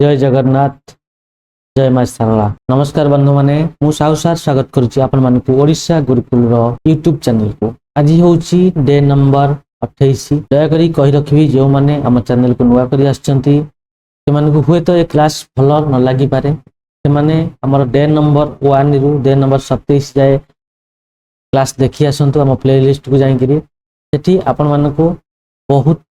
जय जगन्नाथ जय माँ शारला। नमस्कार बंधु माने मु साहु सार स्वागत करुच्ची आपण मानकु ओडिशा गुरुकुल रो यूट्यूब चैनल को। आज होउची डे नंबर 28। दया करी कहि रखिबी जो माने हम चैनल को नुवा करी आछंती से मानकु हुए तो ए क्लास भलो न लागि पारे से माने हमर डे नंबर 1 रु डे नंबर 27 जाए क्लास देखि आसंतु हम प्लेलिस्ट को जाई करी सेठी आपण मानकु बहुत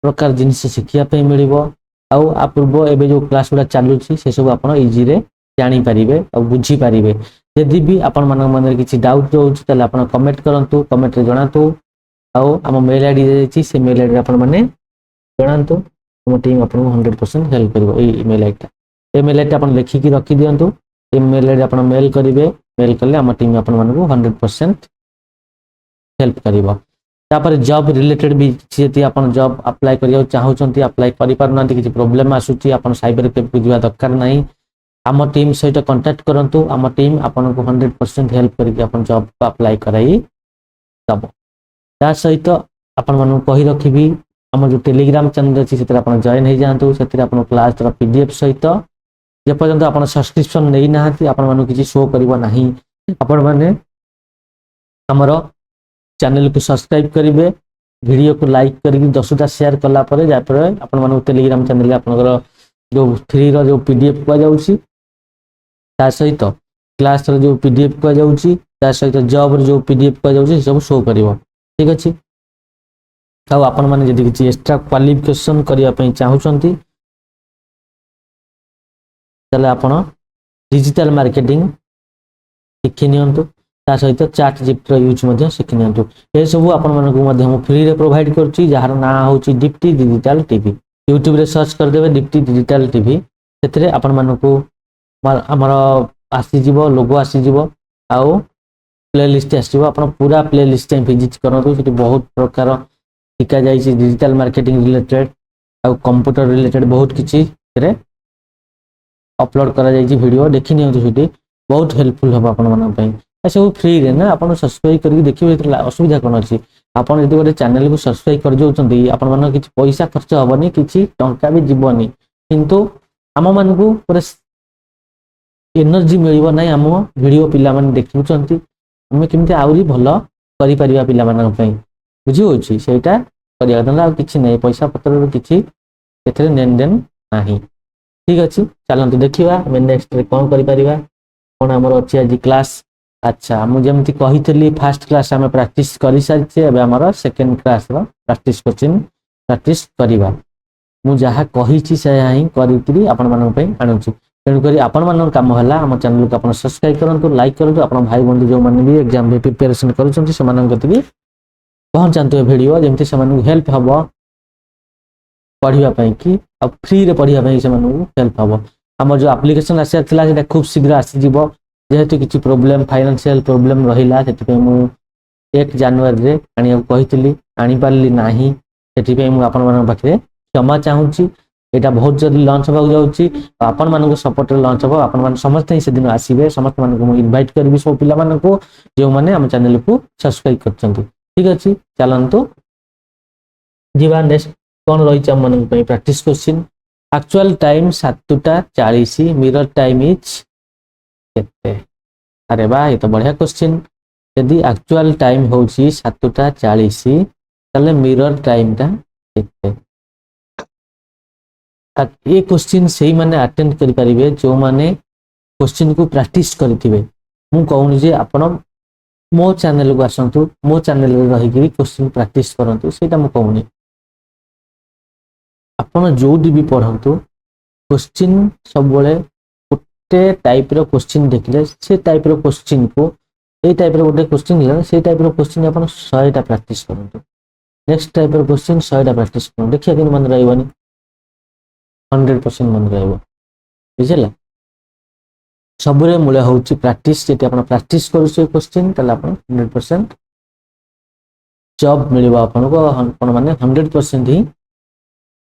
प्रकार जिनिस शिखिया पे मिलिबो आउ आ पूर्व एबे जो क्लास गुडा चालुची से सब आपण इजी रे जानि परिबे आ बुझी परिबे। यदि भी आपण मन मन किछि डाउट रहउछि तले आपण कमेंट करंतु, कमेंट रे जणातु आउ हम मेल आईडी देछि से मेल आईडी आपण माने जणातु हम टीम आपण 100% हेल्प करबो। ए ईमेल आईडी ए मेल आईडी आपण लिखि कि रखि दियंतु। ए मेल आईडी आपण मेल करिवे, मेल करले हम टीम आपण मानकु 100% हेल्प करिवो। तापर जॉब रिलेटेड भी यदि आपण जॉब अप्लाई करियो चाहउचंती अप्लाई करि पारनांती किछि प्रॉब्लम आसुची आपण साइबर कैफे को जिवा दरकार नाही आम टीम सहित कांटेक्ट करंतु। आम टीम आपण को 100% हेल्प करिके आपण जॉब को अप्लाई कराई दबो। ता सहित आपण मानु कहि रखिबी हम जो टेलीग्राम चैनल अछि सेतिर आपण जॉइन हे जांतु। सेतिर आपण क्लास रा पीडीएफ सहित जे पर्यंत आपण सब्सक्रिप्शन नै नाहती आपण मानु किछि शो करिवो नाही। आपण माने हमरो चैनल को सब्सक्राइब करिवे, वीडियो को लाइक करिक 10टा शेयर कला परे जा पर आपण मानु टेलीग्राम चैनल आपनकर जो फ्री रो जो पीडीएफ को जाउची ता सहित क्लास रो जो पीडीएफ को जाउची ता सहित जॉब रो जो पीडीएफ को जाउची सब शो करिवो। ठीक अछि। त आपण माने जदि किछि एक्स्ट्रा क्वालिफिकेशन करिया पई चाहउचंती तले आपण डिजिटल मार्केटिंग शिखि नियंतु। ता सहित चैट जीपीटी यूज मध्ये शिखि नियंतु। ए सब आपण मानकु मध्ये हम फ्री रे प्रोवाइड करछि जहार ना होछि दीप्ति डिजिटल टीवी। यूट्यूब रे सर्च कर देबे दीप्ति डिजिटल टीवी सेतरे आपण मानकु हमर आसी जीवो लोगो आसी जीवो आउ प्लेलिस्ट आसीबो। आपण पूरा प्लेलिस्ट विजिट करंतु। सेति बहुत प्रकार सिखा जाईछि डिजिटल मार्केटिंग रिलेटेड आउ कंप्यूटर रिलेटेड बहुत किछि रे अपलोड करा जाईछि वीडियो देखि नियंतु। सेति बहुत हेल्पफुल हो आपण मन पई। सब फ्री रे ना आपण सब्सक्राइब करके देखिबे असुविधा कोन अछि। आपण यदि गोटे चैनल को सब्सक्राइब कर जोचंती आपण मन किछि पैसा खर्च हबनी किछि टंका भी जीवनी किंतु हम मन को पूरा एनर्जी मिलिबो नै। हम वीडियो पिला मन देखुचंती हम किमते आउरी भलो करि परिबा पिला मन पई बुझी होछि सेटा करिया दला किछि नै पैसा पत्र किछि एथरे लेन देन नाही। ठीक अछि चलंतु देखिबा हम नेक्स्ट रे कोन करि परिबा कोन हमर अछि आज क्लास। अच्छा मु जेमति कहितली फर्स्ट क्लास हम प्रैक्टिस करि सारिछे एबे हमर सेकंड क्लास रो प्रैक्टिस क्वेश्चन प्रैक्टिस करिबा। मु जहा कहिछि से ही करितरी आपण मानन पई आनुछि तेनु करी आपण मानन काम हला हम चैनल को आपण सब्सक्राइब करंतु, लाइक करंतु। आपण भाई बंधु जो माने भी एग्जाम में प्रिपरेशन करूछंती से मानन गति पहुंचांतु ए वीडियो जेमति से मानन हेल्प हबो पढिबा पई कि अब फ्री रे पढिबा पई से मानन हेल्प हबो। हमर जो एप्लीकेशन आसी थिला से खूब शीघ्र आसी जीवो जेहेतु किछि प्रॉब्लम फाइनेंशियल प्रॉब्लम रहिला सेति पे मु 1 जनवरी रे आनिया कहितली आनी पारली नाही। सेति पे मु आपण मन पाखरे क्षमा चाहूची। एटा बहुत जल्दी लॉन्च होबा जाउची आपण मन को सपोर्ट रे लॉन्च होबा। आपण मन समस्त ही से दिन आसीबे समस्त मन को मु इनवाइट करबी सब पिला मन को जो माने हम चैनल को सब्सक्राइब करचंती। ठीक अछि चलंतु जीवा नेक्स्ट कोन रही छ मन पे practice question. Actual time 7:40 mirror time is केते। अरे वाह ये तो बढ़िया क्वेश्चन। यदि एक्चुअल टाइम होची 7:40 तले मिरर टाइम ता केते। ये क्वेश्चन सही माने अटेंड करि परिबे जो माने क्वेश्चन को प्रैक्टिस करथिबे। मु कहूनी जे आपण मो चैनल को आसंतु, मो चैनल रे रहि कि क्वेश्चन प्रैक्टिस करंतु सेटा मु कहूनी। आपण जोडी भी पढंतु क्वेश्चन सब बळे टाइप रो क्वेश्चन देखले से टाइप रो क्वेश्चन को ए टाइप रो गोटे क्वेश्चन हिला से टाइप रो क्वेश्चन अपन 100 टा प्रैक्टिस करंतु। नेक्स्ट टाइप रो क्वेश्चन 100 टा प्रैक्टिस करन देखिया कि मन रहइबनी 100% मन रहइबो बुझिला। सबरे मूल्य होउची प्रैक्टिस। जेते अपन प्रैक्टिस करू से क्वेश्चन तले अपन 100% जॉब मिलिबा अपन को अपन माने 100% ही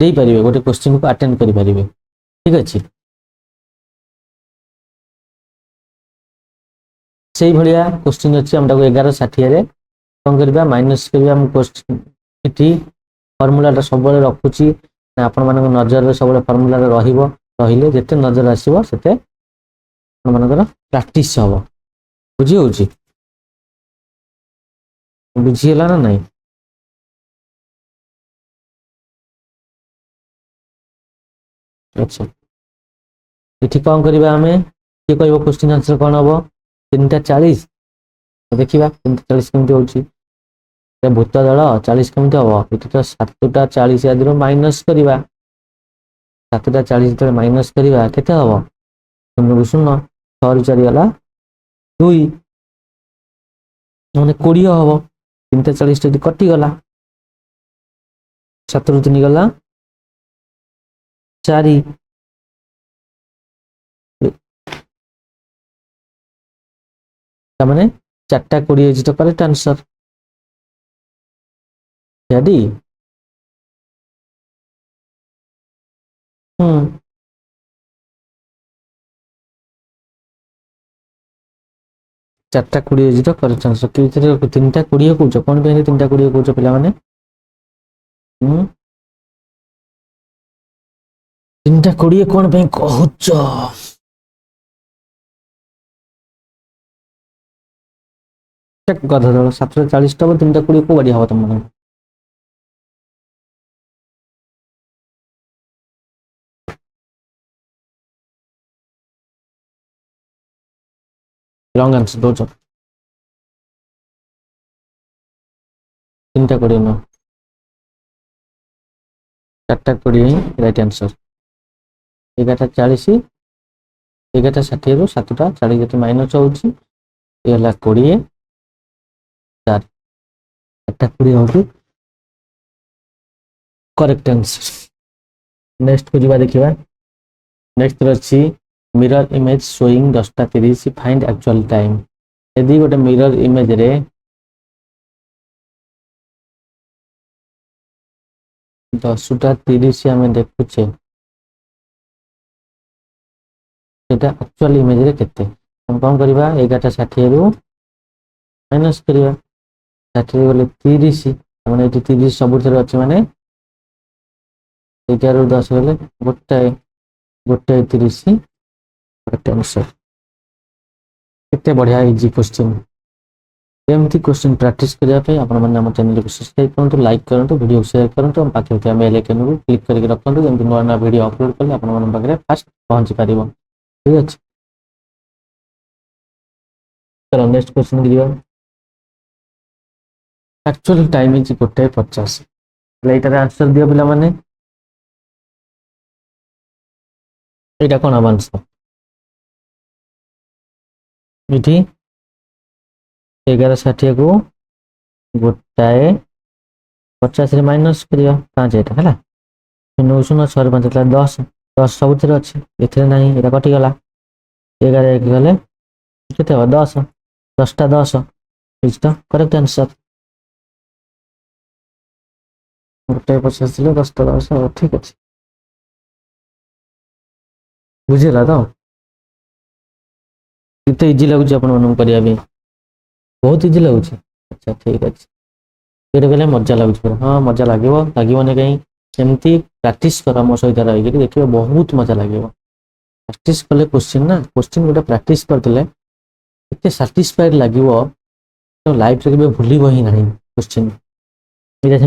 देई परिबे गोटे क्वेश्चन को अटेंड करि परिबे। ठीक अछि। सही भलिया क्वेश्चन अछि हम ताको 1160 रे कोन करबा माइनस करबा। हम क्वेश्चन एठी फार्मूला ता सब बळे रखुची ना आपण मानक नजर रे सब बळे फार्मूला रे रहिबो ରହିଲେ ଯେତେ ନଜର ଆସିବ ସେତେ ଆପଣମାନଙ୍କର ପ୍ରାକ୍ଟିସ୍ ହବ। ବୁଝି ହଉଛି? ବୁଝିହେଲା ନା ନାଇଁ? ଆଚ୍ଛା, ଏଠି କ'ଣ କରିବା ଆମେ? କିଏ କହିବ କ୍ୱେଶ୍ଚିନ୍ ଆନ୍ସର କ'ଣ ହବ? 3:40 ଦେଖିବା 3:40 କେମିତି ହଉଛି। ଭୂତ ଦଳ 40 କେମିତି ହବ? ଏଠି ତ 7:40 ଆଦିରୁ ମାଇନସ୍ କରିବା। 7:40 ଯେତେବେଳେ ମାଇନସ୍ କରିବା କେତେ ହବ? 0 ରୁ 0, 6 ରୁ 4 ଗଲା 2, ମାନେ 20 ହବ। 3:40 ଯଦି କଟିଗଲା, 7 ରୁ 3 ଗଲା 4, ତାମାନେ 4:20 ହେଇଛି ତ କରେକ୍ଟ ଆନ୍ସର। ରେଡି? 4:20 ହେଇଛି ତ କରେକ୍ଟ ଆନ୍ସର। କିଥିରେ 3:20 କହୁଛ? କ'ଣ ପାଇଁ 3:20 କହୁଛ ପିଲାମାନେ? 3:20 କ'ଣ ପାଇଁ କହୁଛ? ଗଧ ଦଳ 7:40 ଟା 3:20 କୋଉ ବାଡି ହବ ତମ ମାନଙ୍କୁ? ରଙ୍ଗ ଆନ୍ସର ଦଉଛ। 3:20 ନୁହଁ, 4:20 ହିଁ ରାଇଟ୍ ଆନ୍ସର। 11:40, 11:60 ରୁ 7:40 ଯେତେ ମାଇନସ୍ ହଉଛି ଏ ହେଲା 20, 4:20 ହଉଛି କରେକ୍ଟ ଆନ୍ସର। ନେକ୍ସଟ କୁ ଯିବା ଦେଖିବା। ନେକ୍ସଟ ଅଛି mirror image showing 10:30 find actual time. यदि गोटे मिरर इमेज रे 10:30 आम देखुचे सेटा एक्चुअल इमेज रे केते हम कौन करबा 11:60 रु माइनस करबा 60 गले 30 माने एटी 30 सबुथरे अछि माने 11 रु 10 गले गोटाए 30 करेक्ट आंसर। केते बढ़िया इजी क्वेश्चन। एमती क्वेश्चन प्रैक्टिस करिया पे आपण माने हम चैनल को सब्सक्राइब करंतु, लाइक करंतु, वीडियो शेयर करंतु, हम पाखे के बेल आइकन को क्लिक करके रखंतु जेमति नया नया वीडियो अपलोड करले आपण मन पाखे फास्ट पहुंच परिबो। ठीक अछि, चलो नेक्स्ट क्वेश्चन दियो। एक्चुअल टाइम इज 1:50 एटार आंसर दियो पिला माने। एटा कोन आंसर? इठी 11:60 को 1:50 रे माइनस करिया 5 एटा हला 0 0 6 5 10 10 सबुथरे अछि एथरे नाही एटा कटि गला 11 1 गले केते हो 10 10 टा 10 इज द करेक्ट आंसर। 1:50 दिले 10 टा 10 ठीक अछि बुझिला तो इते इजी लागुची आपण मन करिया बे बहुत इजी लागुची। अच्छा ठीक अछि एटा बेले मजा लागुची हां मजा लागिवो लागिवने कहीं एमती प्रैक्टिस कर मो सहित रही देखिए बहुत मजा लगे। प्रैक्टिस कले क्वेश्चन ना क्वेश्चन गोटे प्रैक्टिस करते इतने सैटिस्फाइड लगे तो लाइफ रे भूल ही ना क्वेश्चन। ये कह के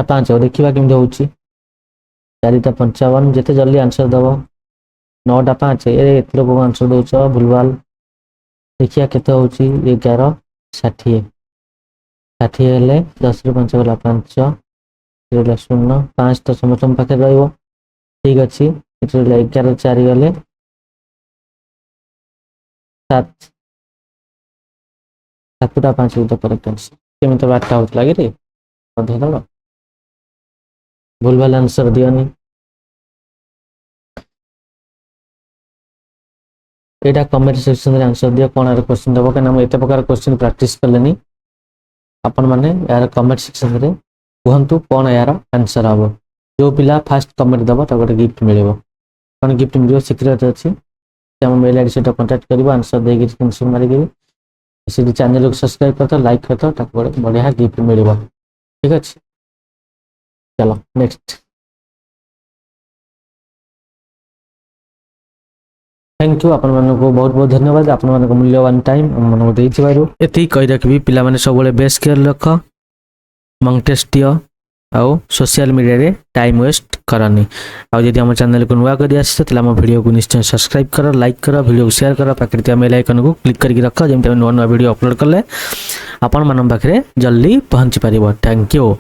8:05 देखा केमती हूँ 4:55 जिते जल्दी आंसर दब 9:05 एत लोग आंसर दौच भूलभाल देखिए के 11:60 60 10 ରୁ 5 गला 5 0 5 तो समस्त पाखे रही ठीक अच्छे 11:04 गले 7 7:05 तो करेक्ट आंसर केमी तो 8टा होता लगे रे अधे दल भूलभाल आंसर दियोनी। एटा कमेंट सेक्शन रे आंसर दियो कोन आर क्वेश्चन दबो कना हम एते प्रकार क्वेश्चन प्रैक्टिस करलेनी अपन माने यार कमेंट सेक्शन रे कहंतु कोन यार आंसर हबो जो पिला फास्ट कमेंट दबो तो गोटे गिफ्ट मिलेबो कोन गिफ्ट मिलियो सिक्रेट अछि हम मेल आईडी से कांटेक्ट करबो आंसर देगी स्क्रीनशॉट मारी के इसी चैनल को सब्सक्राइब करतो लाइक करतो ताको बढ़िया गिफ्ट मिलेबो। ठीक अछि चलो नेक्स्ट। थैंक यू आपण मानको बहुत बहुत धन्यवाद आपण मानको मूल्यवान टाइम हम मानको देइथिबारु एति कहि रखबी पिला माने सब बेले बेस्ट केयर रख मंग टेस्ट दियो आउ सोशल मीडिया रे टाइम वेस्ट करनी आउ यदि हम चैनल को नुआ करी आसी तले हम वीडियो को निश्चय सब्सक्राइब कर लाइक कर वीडियो को शेयर कर पाखरे बेल आइकन को क्लिक करके रख जेमते नुआ नुआ वीडियो अपलोड करले आपण मानम पाखरे जल्दी पहुंची परिबो थैंक यू।